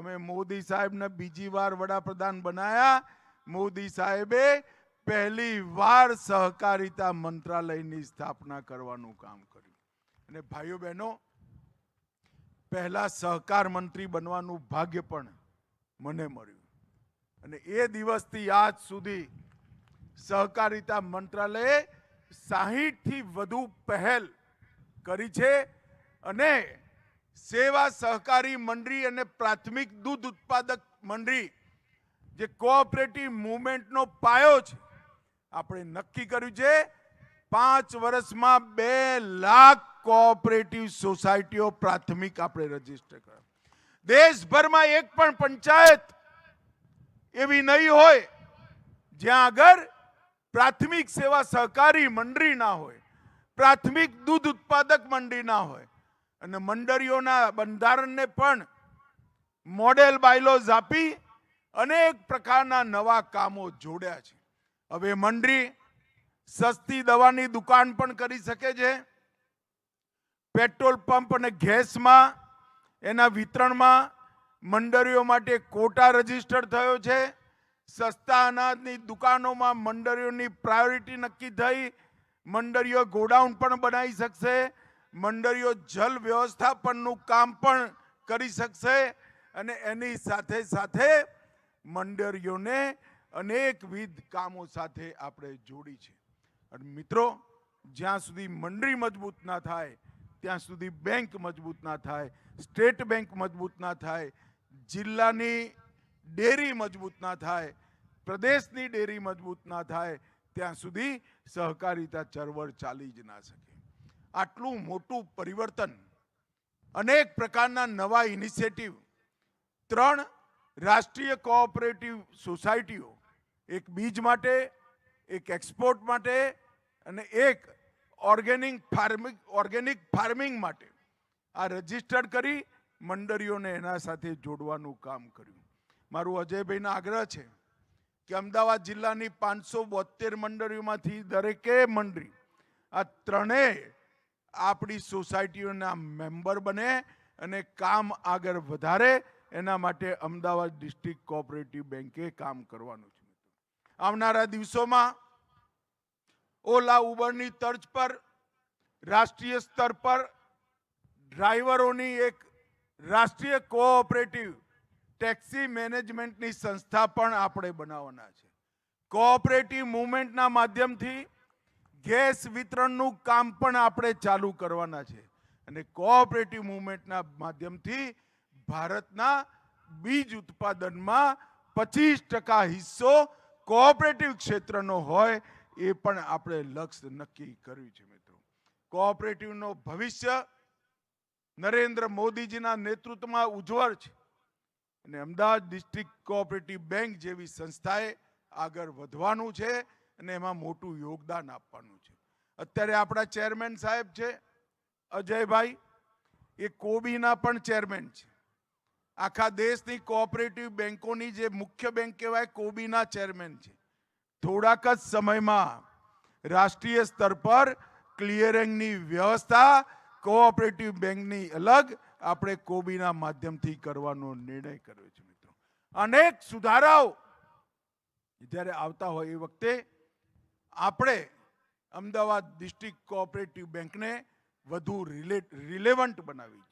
તમે મોદી સાહેબને બીજી વાર વડાપ્રધાન બનાયા, મોદી સાહેબે પહેલી વાર સહકારિતા મંત્રાલયની સ્થાપના કરવાનું કામ કર્યું. અને ભાઈઓ બહેનો, પહેલા સહકાર મંત્રી બનવાનું ભાગ્ય પણ મને મળ્યું. અને એ દિવસથી આજ સુધી સહકારિતા મંત્રાલયે 60થી વધુ પહેલ કરી છે. અને સેવા સહકારી મંડળી અને પ્રાથમિક દૂધ ઉત્પાદક મંડળી જે કોઓપરેટિવ મુવમેન્ટનો પાયો છે, આપણે નક્કી કર્યું છે 5 વર્ષમાં 2 લાખ કોઓપરેટિવ સોસાયટીઓ પ્રાથમિક આપણે રજીસ્ટર કરવા. દેશભરમાં એક પણ પંચાયત એવી નહીં હોય જ્યાં આગળ પ્રાથમિક સેવા સહકારી મંડળી ના હોય, પ્રાથમિક દૂધ ઉત્પાદક મંડળી ના હોય. અને મંડળીઓના બંધારણને પણ મોડેલ બાયલોઝ આપી અનેક પ્રકારના નવા કામો જોડ્યા છે. હવે મંડળી સસ્તી દવાની દુકાન પણ કરી શકે છે. પેટ્રોલ પંપ અને ગેસમાં એના વિતરણમાં મંડળીઓ માટે કોટા રજીસ્ટર થયો છે. સસ્તા અનાજની દુકાનોમાં મંડળીઓની પ્રાયોરિટી નક્કી થઈ. મંડળીઓ ગોડાઉન પણ બનાવી શકશે. મંડળીઓ જલ વ્યવસ્થાપનનું કામ પણ કરી શકશે. અને એની સાથે સાથે મંડળીઓને અનેકવિધ કામો સાથે આપણે જોડી છે. અને મિત્રો, જ્યાં સુધી મંડળી મજબૂત ના થાય ત્યાં સુધી બેંક મજબૂત ના થાય, સ્ટેટ બેંક મજબૂત ના થાય, જિલ્લાની ડેરી મજબૂત ના થાય, પ્રદેશની ડેરી મજબૂત ના થાય, ત્યાં સુધી સહકારિતા ચળવળ ચાલી જ ના શકે. આટલું મોટું પરિવર્તન, અનેક પ્રકારના નવા ઇનિશિયેટિવ, 3 રાષ્ટ્રીય કોઓપરેટિવ સોસાયટીઓ, એક બીજ માટે, એક એક્સપોર્ટ માટે અને એક ઓર્ગેનિક ફાર્મિંગ માટે આ રજીસ્ટર કરી મંડળીઓને એના સાથે જોડવાનું કામ કર્યું. મારું અજયભાઈનો આગ્રહ છે કે અમદાવાદ જિલ્લાની 572 મંડળીઓમાંથી દરેકે મંડળી આ 3 આપણી સોસાયટીઓના મેમ્બર બને અને કામ આગળ વધારે. એના માટે અમદાવાદ ડિસ્ટ્રિક્ટ કોઓપરેટિવ બેંકે કામ કરવાનું છે. આવનારા દિવસોમાં ઓલા ઉબરની તર્જ પર રાષ્ટ્રીય સ્તર પર ડ્રાઈવરોની એક રાષ્ટ્રીય કોઓપરેટિવ ટેક્સી મેનેજમેન્ટની સંસ્થા પણ આપણે બનાવવાના છે. કોઓપરેટિવ મુવમેન્ટના માધ્યમથી ગેસ વિતરણનું કામ પણ આપણે ચાલુ કરવાના છે. અને કોઓપરેટિવ મુવમેન્ટના માધ્યમથી ભારતના બીજ ઉત્પાદનમાં 25% હિસ્સો કોઓપરેટિવ ક્ષેત્રનો હોય એ પણ આપણે લક્ષ્ય નક્કી કર્યું છે. મિત્રો, કોઓપરેટિવનો ભવિષ્ય નરેન્દ્ર મોદીજીના નેતૃત્વમાં ઉજ્જવળ છે. અને અમદાવાદ ડિસ્ટ્રિક્ટ કોઓપરેટિવ બેંક જેવી સંસ્થાએ આગળ વધવાનું છે અને એમાં મોટું યોગદાન આપવાનું છે. અત્યારે આપણા ચેરમેન સાહેબ છે અજયભાઈ, એ કોબીના પણ ચેરમેન છે. આખા દેશની કોઓપરેટિવ બેંકોની જે મુખ્ય બેંક કહેવાય કોબીના ચેરમેન છે. થોડાક જ સમયમાં રાષ્ટ્રીય સ્તર પર ક્લિયરિંગની વ્યવસ્થા કોઓપરેટિવ બેંકની અલગ આપણે કોબીના માધ્યમથી કરવાનો નિર્ણય કર્યો છે. મિત્રો, અનેક સુધારાઓ જ્યારે આવતા હોય એ વખતે આપણે અમદાવાદ ડિસ્ટ્રિક્ટ કોઓપરેટિવ બેંકને વધુ રિલેવન્ટ બનાવી